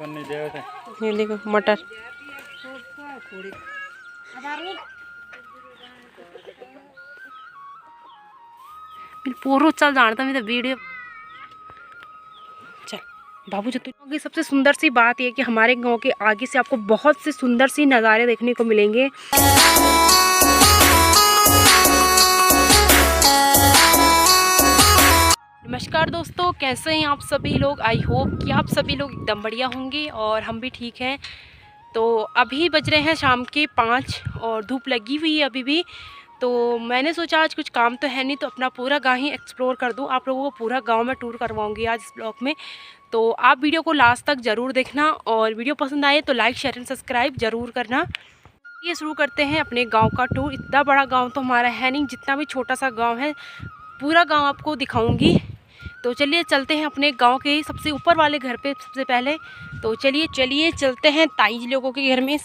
ये देखो मटर। पूरा चल जानता मैं तो वीडियो चल बाबू जो की सबसे सुंदर सी बात यह कि हमारे गांव के आगे से आपको बहुत से सुंदर सी नज़ारे देखने को मिलेंगे। नमस्कार दोस्तों, कैसे हैं आप सभी लोग। आई होप कि आप सभी लोग एकदम बढ़िया होंगे और हम भी ठीक हैं। तो अभी बज रहे हैं शाम के 5 और धूप लगी हुई है अभी भी। तो मैंने सोचा आज कुछ काम तो है नहीं तो अपना पूरा गांव ही एक्सप्लोर कर दूं। आप लोगों को पूरा गांव में टूर करवाऊंगी आज इस ब्लॉग में। तो आप वीडियो को लास्ट तक ज़रूर देखना और वीडियो पसंद आए तो लाइक शेयर एंड सब्सक्राइब ज़रूर करना। ये शुरू करते हैं अपने गांव का टूर। इतना बड़ा गांव तो हमारा है नहीं, जितना भी छोटा सा गांव है पूरा गांव आपको दिखाऊंगी। तो चलिए चलते हैं अपने गांव के सबसे ऊपर वाले घर पे सबसे पहले। तो चलिए चलते हैं ताई जी लोगों के घर में।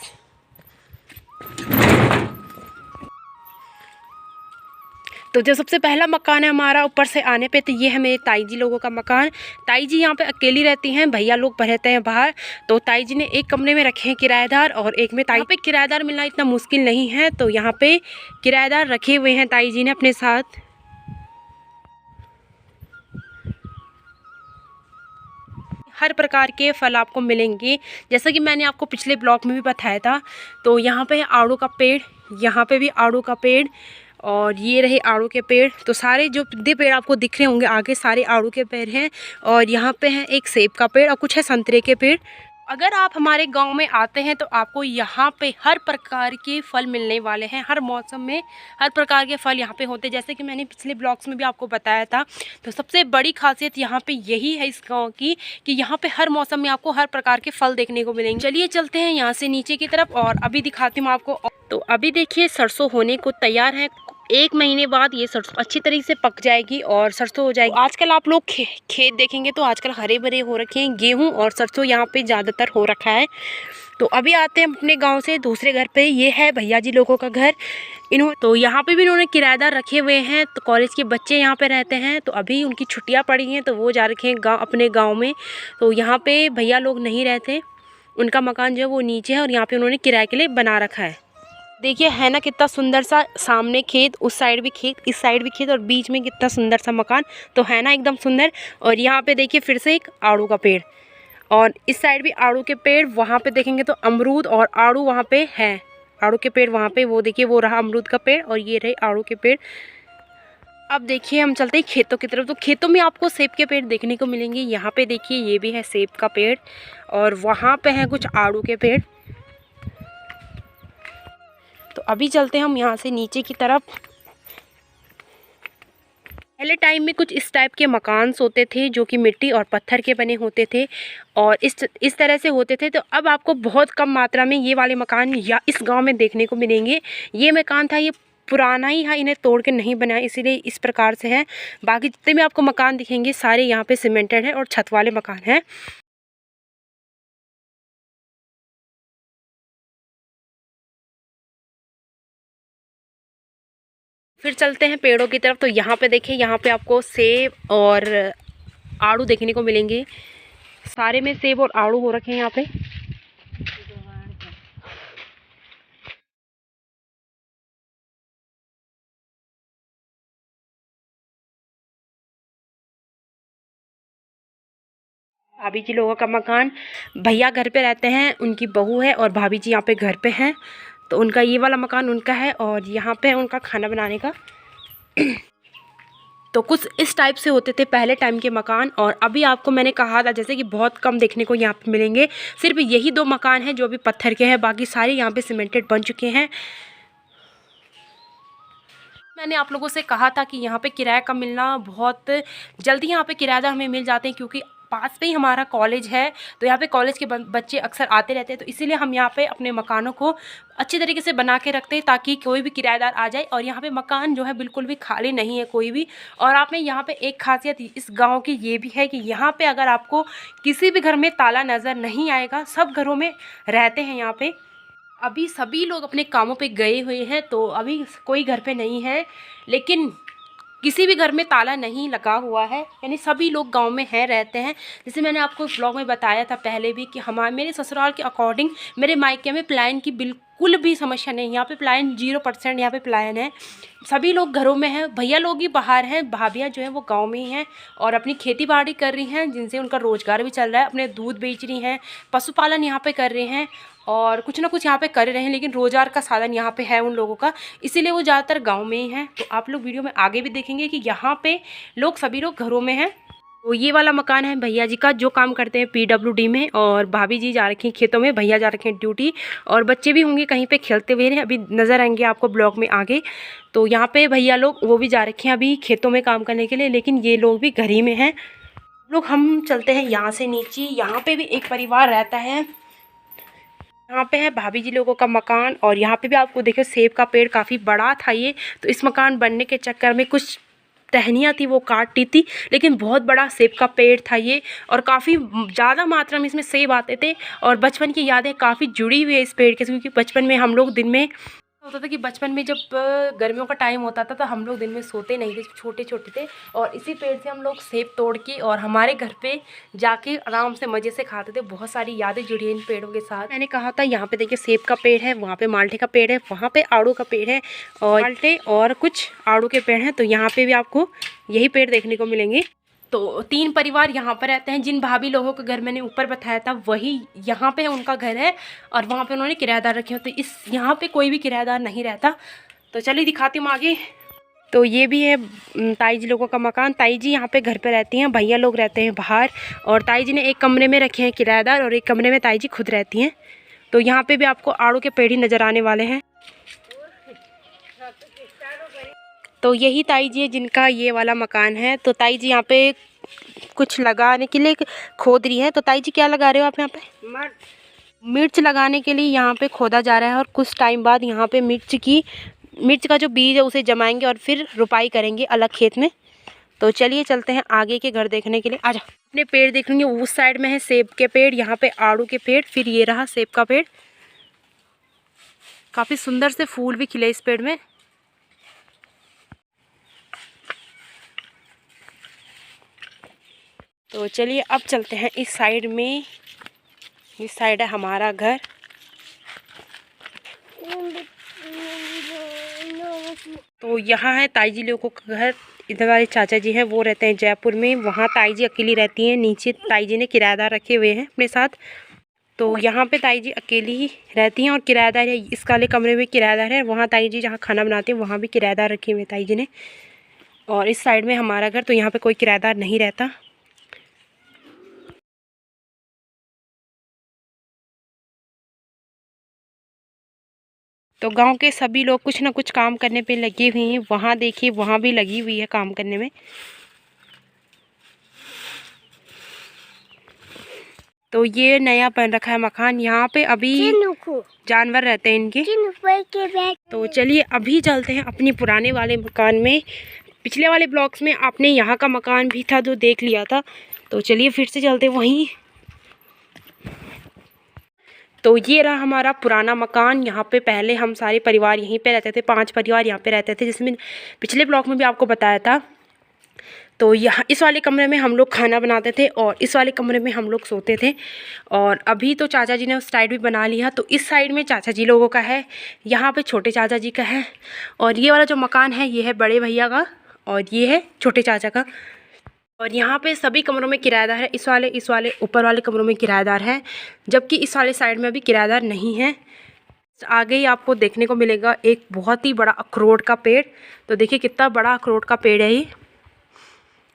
तो जो सबसे पहला मकान है हमारा ऊपर से आने पे, तो ये है मेरे ताई जी लोगों का मकान। ताई जी यहाँ पे अकेली रहती हैं, भैया लोग रहते हैं बाहर। तो ताई जी ने एक कमरे में रखे हैं किराएदार और एक में ताई पे किराएदार मिलना इतना मुश्किल नहीं है, तो यहाँ पे किराएदार रखे हुए हैं ताई जी ने अपने साथ। हर प्रकार के फल आपको मिलेंगे, जैसा कि मैंने आपको पिछले ब्लॉग में भी बताया था। तो यहाँ पे है आड़ू का पेड़, यहाँ पे भी आड़ू का पेड़ और ये रहे आड़ू के पेड़। तो सारे जो पेड़ आपको दिख रहे होंगे आगे सारे आड़ू के पेड़ हैं। और यहाँ पे है एक सेब का पेड़ और कुछ है संतरे के पेड़। अगर आप हमारे गांव में आते हैं तो आपको यहाँ पे हर प्रकार के फल मिलने वाले हैं। हर मौसम में हर प्रकार के फल यहाँ पे होते हैं, जैसे कि मैंने पिछले ब्लॉग्स में भी आपको बताया था। तो सबसे बड़ी खासियत यहाँ पे यही है इस गांव की कि यहाँ पे हर मौसम में आपको हर प्रकार के फल देखने को मिलेंगे। चलिए चलते हैं यहाँ से नीचे की तरफ और अभी दिखाती हूँ आपको। तो अभी देखिए सरसों होने को तैयार है। 1 महीने बाद ये सरसों अच्छी तरीके से पक जाएगी और सरसों हो जाएगी। आजकल आप लोग खेत देखेंगे तो आजकल हरे भरे हो रखे हैं, गेहूं और सरसों यहाँ पे ज़्यादातर हो रखा है। तो अभी आते हैं अपने गांव से दूसरे घर पे। ये है भैया जी लोगों का घर। तो यहाँ पे भी इन्होंने किराएदार रखे हुए हैं। तो कॉलेज के बच्चे यहाँ पे रहते हैं, तो अभी उनकी छुट्टियाँ पड़ी हैं तो वो जा रखे हैं अपने गाँव में। तो यहाँ पर भैया लोग नहीं रहते, उनका मकान जो है वो नीचे है और यहाँ पर उन्होंने किराए के लिए बना रखा है। देखिए है ना कितना सुंदर सा, सामने खेत, उस साइड भी खेत, इस साइड भी खेत और बीच में कितना सुंदर सा मकान। तो है ना एकदम सुंदर। और यहाँ पे देखिए फिर से एक आड़ू का पेड़ और इस साइड भी आड़ू के पेड़। वहाँ पे देखेंगे तो अमरूद और आड़ू वहाँ पे है। आड़ू के पेड़ वहाँ पे, वो देखिए वो रहा अमरूद का पेड़ और ये रहे आड़ू के पेड़। अब देखिए हम चलते हैं खेतों की तरफ। तो खेतों में आपको सेब के पेड़ देखने को मिलेंगे। यहाँ पे देखिए ये भी है सेब का पेड़ और वहाँ पे है कुछ आड़ू के पेड़। तो अभी चलते हैं हम यहाँ से नीचे की तरफ। पहले टाइम में कुछ इस टाइप के मकान होते थे जो कि मिट्टी और पत्थर के बने होते थे और इस तरह से होते थे। तो अब आपको बहुत कम मात्रा में ये वाले मकान या इस गांव में देखने को मिलेंगे। ये मकान था, ये पुराना ही है, इन्हें तोड़ के नहीं बनाया, इसीलिए इस प्रकार से है। बाकी जितने भी आपको मकान दिखेंगे सारे यहाँ पे सीमेंटेड हैं और छत वाले मकान हैं। फिर चलते हैं पेड़ों की तरफ। तो यहाँ पे देखिए, यहाँ पे आपको सेब और आड़ू देखने को मिलेंगे। सारे में सेब और आड़ू हो रखे हैं यहाँ पे। भाभी जी लोगों का मकान, भैया घर पे रहते हैं, उनकी बहू है और भाभी जी यहाँ पे घर पे हैं। तो उनका ये वाला मकान उनका है और यहाँ पे है उनका खाना बनाने का। तो कुछ इस टाइप से होते थे पहले टाइम के मकान। और अभी आपको मैंने कहा था जैसे कि बहुत कम देखने को यहाँ पे मिलेंगे। सिर्फ यही 2 मकान हैं जो अभी पत्थर के हैं, बाकी सारे यहाँ पे सीमेंटेड बन चुके हैं। मैंने आप लोगों से कहा था कि यहाँ पे किराया का मिलना बहुत जल्दी यहाँ पे किराएदार हमें मिल जाते हैं, क्योंकि पास में ही हमारा कॉलेज है। तो यहाँ पे कॉलेज के बच्चे अक्सर आते रहते हैं, तो इसीलिए हम यहाँ पे अपने मकानों को अच्छी तरीके से बना के रखते हैं ताकि कोई भी किराएदार आ जाए। और यहाँ पे मकान जो है बिल्कुल भी खाली नहीं है कोई भी। और आप में यहाँ पे एक खासियत इस गाँव की ये भी है कि यहाँ पे अगर आपको किसी भी घर में ताला नज़र नहीं आएगा, सब घरों में रहते हैं यहाँ पे। अभी सभी लोग अपने कामों पे गए हुए हैं तो अभी कोई घर पे नहीं है, लेकिन किसी भी घर में ताला नहीं लगा हुआ है, यानी सभी लोग गांव में हैं, रहते हैं। जैसे मैंने आपको ब्लॉग में बताया था पहले भी कि मेरे ससुराल के अकॉर्डिंग मेरे मायके में पलायन की बिल्कुल भी समस्या नहीं है। यहाँ पे पलायन 0% यहाँ पे पलायन है। सभी लोग घरों में हैं, भैया लोग ही बाहर हैं, भाभियाँ जो हैं वो गांव में ही हैं और अपनी खेती बाड़ी कर रही हैं, जिनसे उनका रोज़गार भी चल रहा है। अपने दूध बेच रही हैं, पशुपालन यहाँ पे कर रहे हैं और कुछ ना कुछ यहाँ पे कर रहे हैं, लेकिन रोज़गार का साधन यहाँ पे है उन लोगों का, इसीलिए वो ज़्यादातर गांव में ही हैं। तो आप लोग वीडियो में आगे भी देखेंगे कि यहाँ पे सभी लोग घरों में हैं। तो ये वाला मकान है भैया जी का, जो काम करते हैं PWD में, और भाभी जी जा रखी हैं खेतों में, भैया जा रखे हैं ड्यूटी, और बच्चे भी होंगे कहीं पे खेलते हुए हैं, अभी नज़र आएंगे आपको ब्लॉग में आगे। तो यहाँ पे भैया लोग वो भी जा रखे हैं अभी खेतों में काम करने के लिए, लेकिन ये लोग भी घर ही में हैं। लोग हम चलते हैं यहाँ से नीचे। यहाँ पे भी एक परिवार रहता है। यहाँ पे है भाभी जी लोगों का मकान, और यहाँ पे भी आपको देखो सेब का पेड़ काफ़ी बड़ा था ये, तो इस मकान बनने के चक्कर में कुछ टहनियाँ थी वो काट दी थी, लेकिन बहुत बड़ा सेब का पेड़ था ये, और काफ़ी ज़्यादा मात्रा में इसमें सेब आते थे। और बचपन की यादें काफ़ी जुड़ी हुई है इस पेड़ के, क्योंकि बचपन में हम लोग दिन में होता था कि बचपन में जब गर्मियों का टाइम होता था तो हम लोग दिन में सोते नहीं थे, छोटे छोटे थे, और इसी पेड़ से हम लोग सेब तोड़ के और हमारे घर पे जाके आराम से मज़े से खाते थे। बहुत सारी यादें जुड़ी हैं इन पेड़ों के साथ। मैंने कहा था यहाँ पे देखिए सेब का पेड़ है, वहाँ पे माल्टे का पेड़ है, वहाँ पे आड़ू का पेड़ है, और माल्टे और कुछ आड़ू के पेड़ हैं। तो यहाँ पे भी आपको यही पेड़ देखने को मिलेंगे। तो 3 परिवार यहाँ पर रहते हैं। जिन भाभी लोगों का घर मैंने ऊपर बताया था वही यहाँ पे उनका घर है, और वहाँ पे उन्होंने किराएदार रखे हो। तो इस यहाँ पे कोई भी किराएदार नहीं रहता। तो चलिए दिखाती हूँ आगे। तो ये भी है ताई जी लोगों का मकान। ताई जी यहाँ पे घर पे रहती हैं, भैया लोग रहते हैं बाहर, और ताई जी ने एक कमरे में रखे हैं किराएदार, और एक कमरे में ताई जी खुद रहती हैं। तो यहाँ पर भी आपको आड़ू के पेड़ ही नज़र आने वाले हैं। तो यही ताई जी है जिनका ये वाला मकान है। तो ताई जी यहाँ पे कुछ लगाने के लिए खोद रही है। तो ताई जी क्या लगा रहे हो आप यहाँ पे? मिर्च लगाने के लिए यहाँ पे खोदा जा रहा है, और कुछ टाइम बाद यहाँ पे मिर्च का जो बीज है उसे जमाएंगे और फिर रुपाई करेंगे अलग खेत में। तो चलिए चलते हैं आगे के घर देखने के लिए। आजा, अपने पेड़ देख लेंगे। उस साइड में है सेब के पेड़, यहाँ पे आड़ू के पेड़, फिर ये रहा सेब का पेड़। काफ़ी सुंदर से फूल भी खिले इस पेड़ में। तो चलिए अब चलते हैं इस साइड में। इस साइड है हमारा घर। तो यहाँ है ताई जी लोगों का घर। इधर वाले चाचा जी हैं वो रहते हैं जयपुर में, वहाँ ताई जी अकेली रहती हैं। नीचे ताई जी ने किराएदार रखे हुए हैं अपने साथ। तो यहाँ पे ताई जी अकेली ही रहती हैं, और किराएदार है इस वाले कमरे में किराएदार है। वहाँ ताई जी जहाँ खाना बनाते हैं वहाँ भी किराएदार रखे हुए ताई जी ने। और इस साइड में हमारा घर, तो यहाँ पे कोई किराएदार नहीं रहता। तो गांव के सभी लोग कुछ ना कुछ काम करने पे लगे हुए हैं। वहाँ देखिए वहाँ भी लगी हुई है काम करने में। तो ये नया बन रखा है मकान। यहाँ पे अभी जानवर रहते हैं इनके। तो चलिए अभी चलते हैं अपने पुराने वाले मकान में। पिछले वाले ब्लॉग्स में आपने यहाँ का मकान भी था जो देख लिया था। तो चलिए फिर से चलते वहीं। तो ये रहा हमारा पुराना मकान। यहाँ पे पहले हम सारे परिवार यहीं पे रहते थे, 5 परिवार यहाँ पे रहते थे, जिसमें पिछले ब्लॉग में भी आपको बताया था। तो यहाँ इस वाले कमरे में हम लोग खाना बनाते थे, और इस वाले कमरे में हम लोग सोते थे। और अभी तो चाचा जी ने उस साइड भी बना लिया। तो इस साइड में चाचा जी लोगों का है, यहाँ पे छोटे चाचा जी का है, और ये वाला जो मकान है ये है बड़े भैया का, और ये है छोटे चाचा का। और यहाँ पे सभी कमरों में किराएदार है। इस वाले ऊपर वाले कमरों में किराएदार है, जबकि इस वाले साइड में अभी किराएदार नहीं है। आगे ही आपको देखने को मिलेगा एक बहुत ही बड़ा अखरोट का पेड़। तो देखिए कितना बड़ा अखरोट का पेड़ है ये,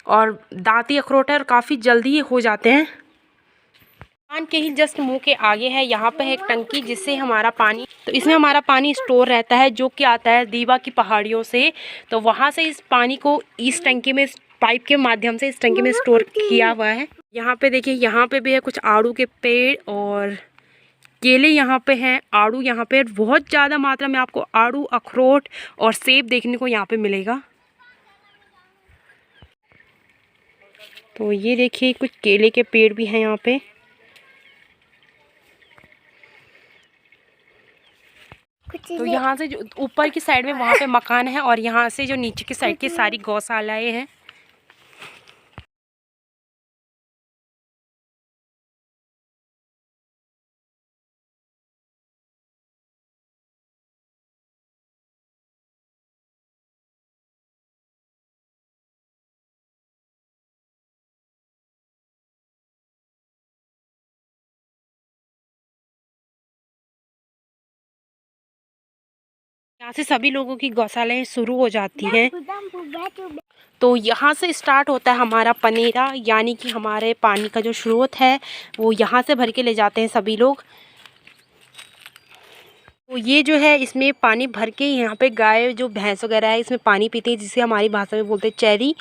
और दांती अखरोट है, और काफ़ी जल्दी ये हो जाते हैं। दुकान के ही जस्ट मुंह के आगे है यहाँ पे है एक टंकी, जिससे हमारा पानी, तो इसमें हमारा पानी स्टोर रहता है, जो कि आता है दीवा की पहाड़ियों से। तो वहाँ से इस पानी को इस टंकी में पाइप के माध्यम से इस टंकी में स्टोर किया हुआ है। यहाँ पे देखिए यहाँ पे भी है कुछ आड़ू के पेड़, और केले यहाँ पे हैं। आड़ू यहाँ पे बहुत ज़्यादा मात्रा में आपको आड़ू, अखरोट और सेब देखने को यहाँ पे मिलेगा। तो ये देखिए कुछ केले के पेड़ भी हैं यहाँ पे। कुछ तो यहाँ से जो ऊपर की साइड में वहाँ पे मकान है और यहाँ से जो नीचे की साइड की सारी गौशालाएँ हैं। यहाँ से सभी लोगों की गौशालाएँ शुरू हो जाती हैं। तो यहाँ से स्टार्ट होता है हमारा पनेरा, यानी कि हमारे पानी का जो स्रोत है वो यहाँ से भर के ले जाते हैं सभी लोग। तो ये जो है इसमें पानी भर के यहाँ पे गाय जो भैंस वगैरह है इसमें पानी पीते हैं, जिसे हमारी भाषा में बोलते हैं चैरी।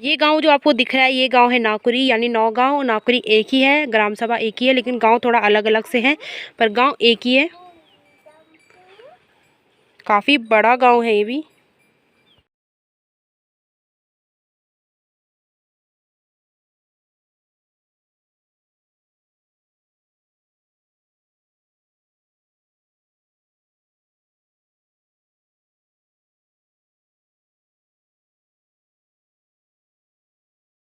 ये गांव जो आपको दिख रहा है ये गांव है नाकुरी, यानी नौगांव। नाकुरी एक ही है, ग्राम सभा एक ही है, लेकिन गांव थोड़ा अलग अलग से हैं, पर गांव एक ही है। काफ़ी बड़ा गांव है ये भी।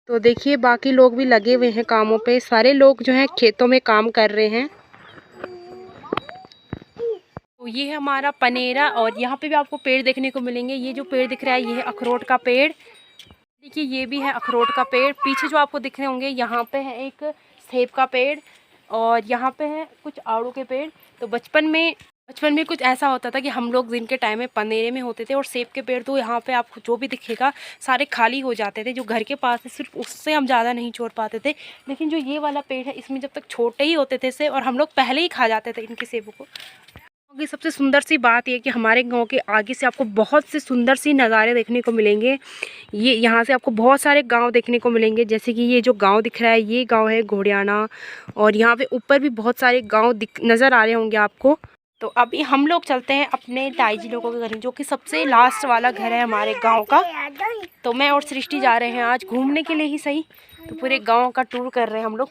तो देखिए बाकी लोग भी लगे हुए हैं कामों पे, सारे लोग जो हैं खेतों में काम कर रहे हैं। तो ये है हमारा पनेरा और यहाँ पे भी आपको पेड़ देखने को मिलेंगे। ये जो पेड़ दिख रहा है ये है अखरोट का पेड़। देखिए ये भी है अखरोट का पेड़। पीछे जो आपको दिख रहे होंगे यहाँ पे है एक सेब का पेड़ और यहाँ पे है कुछ आड़ू के पेड़। तो बचपन में कुछ ऐसा होता था कि हम लोग दिन के टाइम में पनेरे में होते थे और सेब के पेड़ तो यहाँ पे आपको जो भी दिखेगा सारे खाली हो जाते थे। जो घर के पास है सिर्फ उससे हम ज़्यादा नहीं छोड़ पाते थे, लेकिन जो ये वाला पेड़ है इसमें जब तक छोटे ही होते थे सेब और हम लोग पहले ही खा जाते थे इनके सेबों को। की सबसे सुंदर सी बात ये कि हमारे गांव के आगे से आपको बहुत से सुंदर सी नज़ारे देखने को मिलेंगे। ये यहाँ से आपको बहुत सारे गांव देखने को मिलेंगे, जैसे कि ये जो गांव दिख रहा है ये गांव है घोड़ियाना और यहाँ पे ऊपर भी बहुत सारे गांव नज़र आ रहे होंगे आपको। तो अभी हम लोग चलते हैं अपने ताई जी लोगों के घर, जो कि सबसे लास्ट वाला घर है हमारे गाँव का। तो मैं और सृष्टि जा रहे हैं आज घूमने के लिए ही सही, तो पूरे गाँव का टूर कर रहे हैं हम लोग।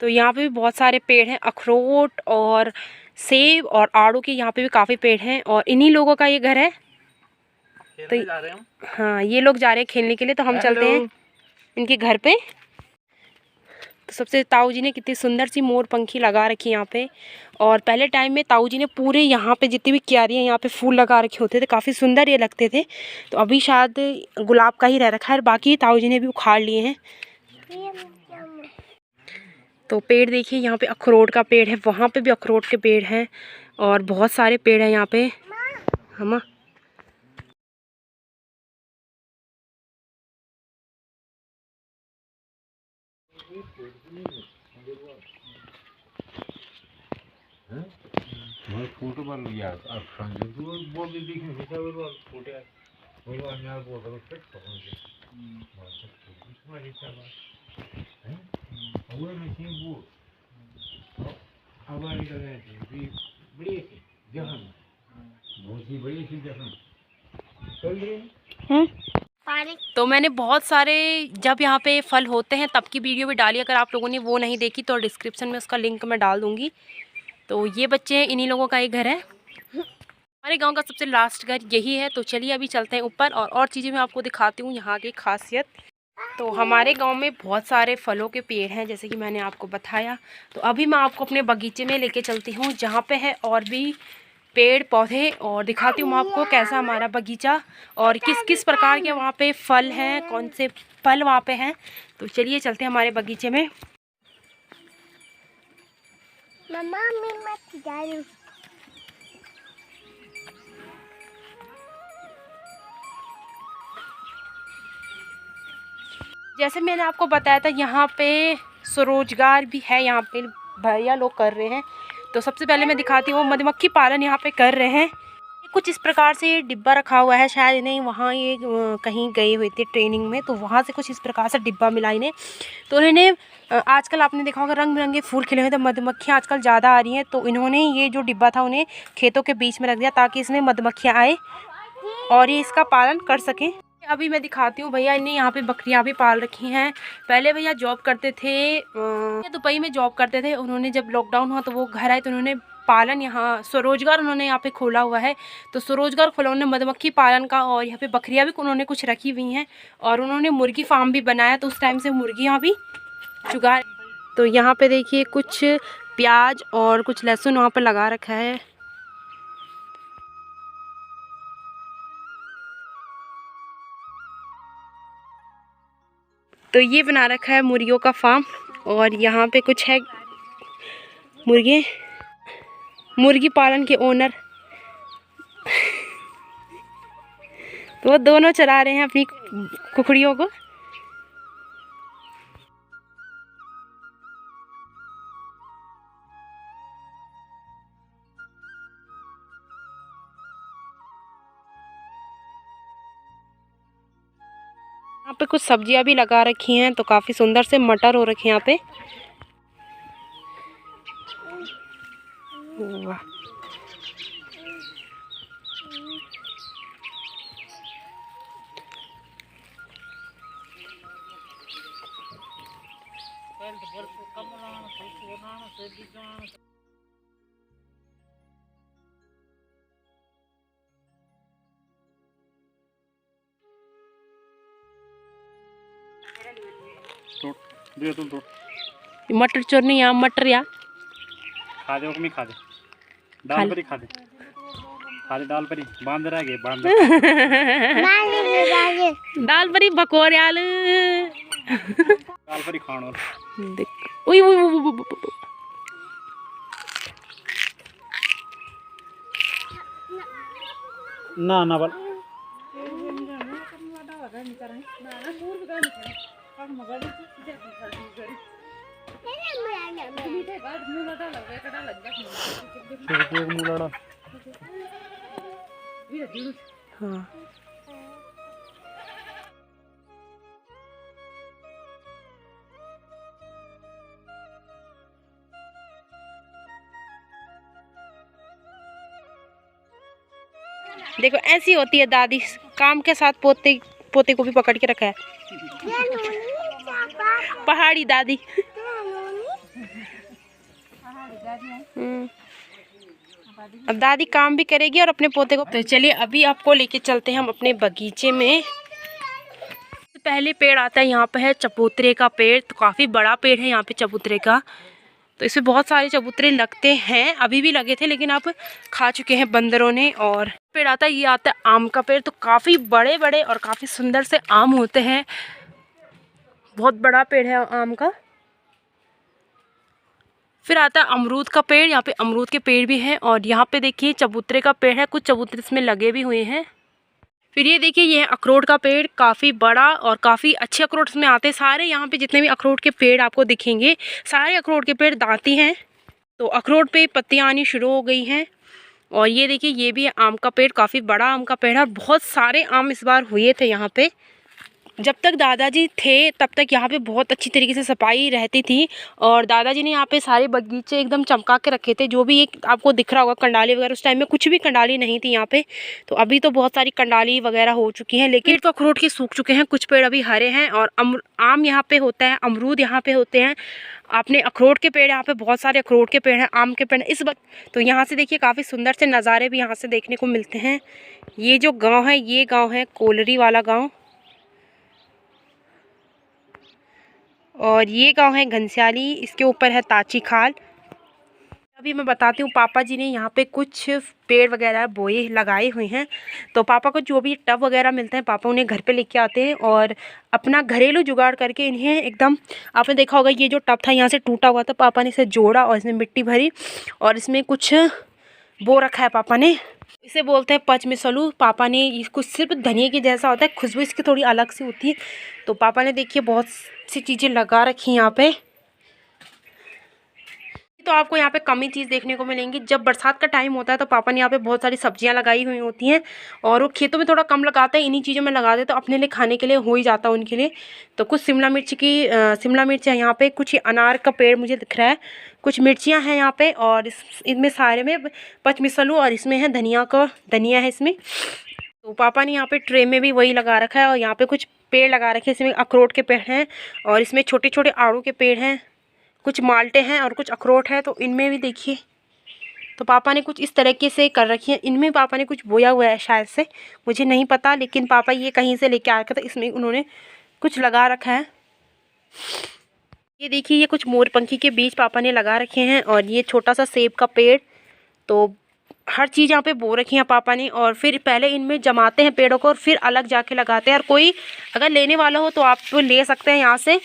तो यहाँ पे भी बहुत सारे पेड़ हैं, अखरोट और सेब और आड़ू के यहाँ पे भी काफ़ी पेड़ हैं और इन्हीं लोगों का ये घर है। तो हाँ ये लोग जा रहे हैं खेलने के लिए, तो हम चलते हैं इनके घर पे। तो सबसे ताऊ जी ने कितनी सुंदर सी मोर पंखी लगा रखी है यहाँ पे। और पहले टाइम में ताऊ जी ने पूरे यहाँ पे जितनी भी क्यारियाँ यहाँ पे फूल लगा रखे होते थे, काफ़ी सुंदर ये लगते थे। तो अभी शायद गुलाब का ही रह रखा है, बाकी ताऊ जी ने भी उखाड़ लिए हैं। तो पेड़ देखिए यहाँ पे अखरोट का पेड़ है, वहाँ पे भी अखरोट के पेड़ हैं और बहुत सारे पेड़ हैं यहाँ पे। हम फोटो बन गया अब संजय बोल दी देखने से वो फोटो वो अन्याय बोल रहा है तुम्हारी चला है वो नहीं वो हमारी तरह भी बड़ी सी जहां बहुत ही बड़ी सी जहां चल रही। तो मैंने बहुत सारे जब यहाँ पे फल होते हैं तब की वीडियो भी डाली, अगर आप लोगों ने वो नहीं देखी तो डिस्क्रिप्शन में उसका लिंक मैं डाल दूँगी। तो ये बच्चे हैं, इन्हीं लोगों का एक घर है। हमारे गांव का सबसे लास्ट घर यही है। तो चलिए अभी चलते हैं ऊपर और चीज़ें मैं आपको दिखाती हूँ यहाँ की खासियत। तो हमारे गांव में बहुत सारे फलों के पेड़ हैं, जैसे कि मैंने आपको बताया। तो अभी मैं आपको अपने बगीचे में लेके चलती हूँ जहाँ पे है और भी पेड़ पौधे, और दिखाती हूँ आपको कैसा हमारा बगीचा और किस किस प्रकार के वहाँ पे फल हैं, कौन से फल वहाँ पे हैं। तो चलिए चलते हैं हमारे बगीचे में। मम्मा मैं मत जा रही हूँ। जैसे मैंने आपको बताया था यहाँ पे स्वरोजगार भी है, यहाँ पे भैया लोग कर रहे हैं। तो सबसे पहले मैं दिखाती हूँ मधुमक्खी पालन यहाँ पे कर रहे हैं। कुछ इस प्रकार से डिब्बा रखा हुआ है, शायद इन्हें वहाँ ये कहीं गए हुए थे ट्रेनिंग में, तो वहाँ से कुछ इस प्रकार से डिब्बा मिला इन्हें। तो इन्हें आजकल आपने देखा होगा रंग बिरंगे फूल खिले हुए, तो मधुमक्खियाँ आजकल ज़्यादा आ रही हैं, तो इन्होंने ये जो डिब्बा था उन्हें खेतों के बीच में रख दिया ताकि इसमें मधुमक्खियाँ आए और ये इसका पालन कर सकें। अभी मैं दिखाती हूँ भैया इन्हें यहाँ पे बकरियाँ भी पाल रखी हैं। पहले भैया जॉब करते थे, दुबई में जॉब करते थे। उन्होंने जब लॉकडाउन हुआ तो वो घर आए तो उन्होंने पालन यहाँ स्वरोजगार उन्होंने यहाँ पे खोला हुआ है। तो स्वरोजगार खोला उन्होंने मधुमक्खी पालन का, और यहाँ पे बकरियाँ भी उन्होंने कुछ रखी हुई हैं, और उन्होंने मुर्गी फार्म भी बनाया। तो उस टाइम से मुर्गियाँ भी चुगा। तो यहाँ पे देखिए कुछ प्याज और कुछ लहसुन वहाँ पर लगा रखा है। तो ये बना रखा है मुर्गियों का फार्म, और यहाँ पे कुछ है मुर्गी पालन के ओनर। तो वो दोनों चरा रहे हैं अपनी कुकड़ियों को। यहाँ पे कुछ सब्जियां भी लगा रखी हैं, तो काफ़ी सुंदर से मटर हो रखे हैं यहाँ पे। वाह, मटर चोरनी या मटर या खा दे, ओकमी खा दे, दाल परी खा दे, दाल परी बांध रह गए, बांध दाल परी बकोर याल दाल परी खाण वाला देख। उई उई उई उई उई। ना ना बल हाँ, देखो ऐसी होती है दादी, काम के साथ पोते पोते को भी पकड़ के रखा है। पहाड़ी दादी। अब दादी काम भी करेगी और अपने पोते को। तो चलिए अभी आपको लेके चलते हैं हम अपने बगीचे में। पहले पेड़ आता है यहाँ पे है चबूतरे का पेड़। तो काफ़ी बड़ा पेड़ है यहाँ पे चबूतरे का। तो इसमें बहुत सारे चबूतरे लगते हैं, अभी भी लगे थे लेकिन अब खा चुके हैं बंदरों ने। और पेड़ आता है, ये आता है आम का पेड़। तो काफ़ी बड़े बड़े और काफ़ी सुंदर से आम होते हैं। बहुत बड़ा पेड़ है आम का। फिर आता है अमरूद का पेड़। यहाँ पे अमरूद के पेड़ भी हैं। और यहाँ पे देखिए चबूतरे का पेड़ है, कुछ चबूतरे इसमें लगे भी हुए हैं। फिर ये देखिए ये है अखरोट का पेड़, काफ़ी बड़ा और काफ़ी अच्छे अखरोट इसमें आते हैं। सारे यहाँ पे जितने भी अखरोट के पेड़ आपको दिखेंगे, सारे अखरोट के पेड़ दांती हैं। तो अखरोट पे पत्तियाँ आनी शुरू हो गई हैं। और ये देखिए ये भी है आम का पेड़, काफ़ी बड़ा आम का पेड़ है। बहुत सारे आम इस बार हुए थे यहाँ पे। जब तक दादाजी थे तब तक यहाँ पे बहुत अच्छी तरीके से सफाई रहती थी। और दादाजी ने यहाँ पे सारे बगीचे एकदम चमका के रखे थे। जो भी एक आपको दिख रहा होगा कंडाली वगैरह, उस टाइम में कुछ भी कंडाली नहीं थी यहाँ पे। तो अभी तो बहुत सारी कंडाली वगैरह हो चुकी हैं, लेकिन तो अखरोट के सूख चुके हैं, कुछ पेड़ अभी हरे हैं। और आम यहाँ पे होता है, अमरूद यहाँ पे होते हैं। आपने अखरोट के पेड़, यहाँ पे बहुत सारे अखरोट के पेड़ हैं, आम के पेड़ इस वक्त। तो यहाँ से देखिए काफ़ी सुंदर से नज़ारे भी यहाँ से देखने को मिलते हैं। ये जो गाँव है, ये गाँव है कोलरी वाला गाँव। और ये गांव है घनसाली, इसके ऊपर है ताची खाल। अभी मैं बताती हूँ, पापा जी ने यहाँ पे कुछ पेड़ वगैरह बोए लगाए हुए हैं। तो पापा को जो भी टब वगैरह मिलते हैं, पापा उन्हें घर पे लेके आते हैं और अपना घरेलू जुगाड़ करके इन्हें एकदम, आपने देखा होगा ये जो टब था यहाँ से टूटा हुआ था, पापा ने इसे जोड़ा और इसमें मिट्टी भरी और इसमें कुछ बो रखा है पापा ने। इसे बोलते हैं पचमिसलू। पापा ने इसको, सिर्फ धनिया के जैसा होता है, खुशबू इसकी थोड़ी अलग सी होती है। तो पापा ने देखिए बहुत सी चीज़ें लगा रखी हैं यहाँ पे। तो आपको यहाँ पे कम ही चीज़ देखने को मिलेंगी। जब बरसात का टाइम होता है तो पापा ने यहाँ पे बहुत सारी सब्जियाँ लगाई हुई होती हैं और वो खेतों में थोड़ा कम लगाते हैं, इन्हीं चीज़ों में लगा देते, तो अपने लिए खाने के लिए हो ही जाता है उनके लिए। तो कुछ शिमला मिर्च है यहाँ पे, कुछ अनार का पेड़ मुझे दिख रहा है, कुछ मिर्चियाँ हैं यहाँ पे और इनमें सारे में पचमिसलू और इसमें है धनिया है इसमें। तो पापा ने यहाँ पे ट्रे में भी वही लगा रखा है और यहाँ पे कुछ पेड़ लगा रखे हैं। इसमें अखरोट के पेड़ हैं और इसमें छोटे छोटे आड़ू के पेड़ हैं, कुछ माल्टे हैं और कुछ अखरोट है। तो इनमें भी देखिए तो पापा ने कुछ इस तरीके से कर रखी है। इनमें पापा ने कुछ बोया हुआ है शायद से, मुझे नहीं पता, लेकिन पापा ये कहीं से लेके आया था, इसमें उन्होंने कुछ लगा रखा है। ये देखिए, ये कुछ मोरपंखी के बीज पापा ने लगा रखे हैं, और ये छोटा सा सेब का पेड़। तो हर चीज़ यहाँ पे बो रखी है पापा ने, और फिर पहले इनमें जमाते हैं पेड़ों को और फिर अलग जाके लगाते हैं। और कोई अगर लेने वाला हो तो आप ले सकते हैं यहाँ से।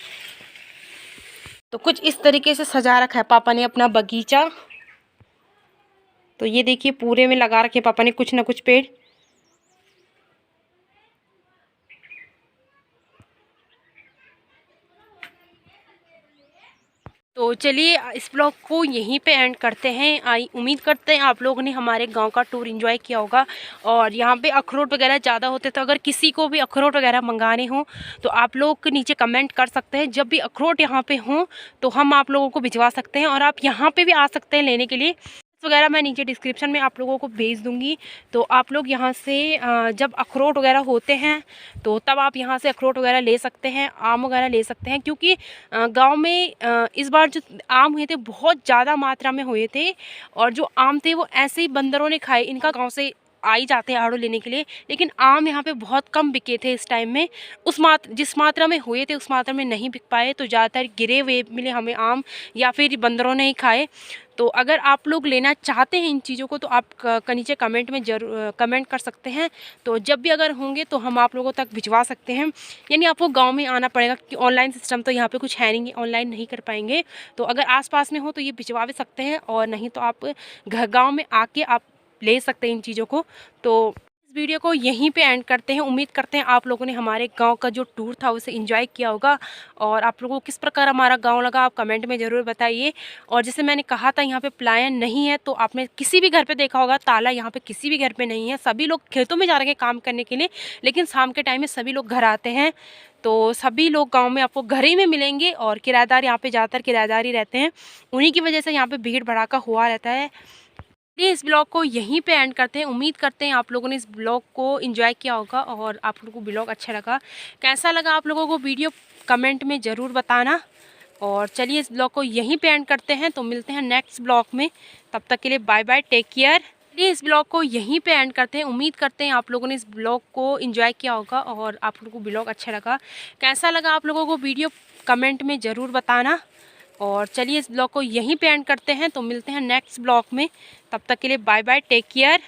तो कुछ इस तरीके से सजा रखा है पापा ने अपना बगीचा। तो ये देखिए, पूरे में लगा रखे पापा ने कुछ ना कुछ पेड़। तो चलिए इस ब्लॉग को यहीं पे एंड करते हैं। उम्मीद करते हैं आप लोगों ने हमारे गांव का टूर एंजॉय किया होगा। और यहाँ पे अखरोट वगैरह ज़्यादा होते, तो अगर किसी को भी अखरोट वगैरह मंगाने हों तो आप लोग नीचे कमेंट कर सकते हैं। जब भी अखरोट यहाँ पे हों तो हम आप लोगों को भिजवा सकते हैं, और आप यहाँ पे भी आ सकते हैं लेने के लिए। वगैरह मैं नीचे डिस्क्रिप्शन में आप लोगों को भेज दूंगी। तो आप लोग यहाँ से जब अखरोट वगैरह होते हैं तो तब आप यहाँ से अखरोट वगैरह ले सकते हैं, आम वगैरह ले सकते हैं। क्योंकि गांव में इस बार जो आम हुए थे बहुत ज़्यादा मात्रा में हुए थे, और जो आम थे वो ऐसे ही बंदरों ने खाए। इनका गाँव से आ ही जाते हैं आड़ू लेने के लिए, लेकिन आम यहाँ पे बहुत कम बिके थे इस टाइम में। जिस मात्रा में हुए थे उस मात्रा में नहीं बिक पाए, तो ज़्यादातर गिरे हुए मिले हमें आम, या फिर बंदरों ने ही खाए। तो अगर आप लोग लेना चाहते हैं इन चीज़ों को तो आप नीचे कमेंट में ज़रूर कमेंट कर सकते हैं। तो जब भी अगर होंगे तो हम आप लोगों तक भिजवा सकते हैं। यानी आपको गांव में आना पड़ेगा, क्योंकि ऑनलाइन सिस्टम तो यहाँ पे कुछ है नहीं, ऑनलाइन नहीं कर पाएंगे। तो अगर आसपास में हो तो ये भिजवा भी सकते हैं, और नहीं तो आप गाँव में आके आप ले सकते हैं इन चीज़ों को। तो इस वीडियो को यहीं पे एंड करते हैं। उम्मीद करते हैं आप लोगों ने हमारे गांव का जो टूर था उसे एंजॉय किया होगा, और आप लोगों को किस प्रकार हमारा गांव लगा आप कमेंट में ज़रूर बताइए। और जैसे मैंने कहा था यहाँ पे प्लायन नहीं है, तो आपने किसी भी घर पे देखा होगा ताला यहाँ पे किसी भी घर पे नहीं है। सभी लोग खेतों में जा रहे हैं काम करने के लिए, लेकिन शाम के टाइम में सभी लोग घर आते हैं। तो सभी लोग गाँव में आपको घर ही में मिलेंगे, और किराएदार यहाँ पर ज़्यादातर किराएदार ही रहते हैं। उन्हीं की वजह से यहाँ पर भीड़ भड़ाका हुआ रहता है। इस ब्लॉग को यहीं पे एंड करते हैं। उम्मीद करते हैं आप लोगों ने इस ब्लॉग को एंजॉय किया होगा, और आप लोगों को ब्लॉग अच्छा लगा। कैसा लगा आप लोगों को वीडियो कमेंट में ज़रूर बताना। और चलिए इस ब्लॉग को यहीं पे एंड करते हैं, तो मिलते हैं नेक्स्ट ब्लॉग में। तब तक के लिए बाय बाय, टेक केयर। इस ब्लॉग को यहीं पे एंड करते हैं। उम्मीद करते हैं आप लोगों ने इस ब्लॉग को एंजॉय किया होगा, और आप लोगों को ब्लॉग अच्छा लगा। कैसा लगा आप लोगों को वीडियो कमेंट में ज़रूर बताना। और चलिए इस ब्लॉग को यहीं पे एंड करते हैं, तो मिलते हैं नेक्स्ट ब्लॉग में। तब तक के लिए बाय बाय, टेक केयर।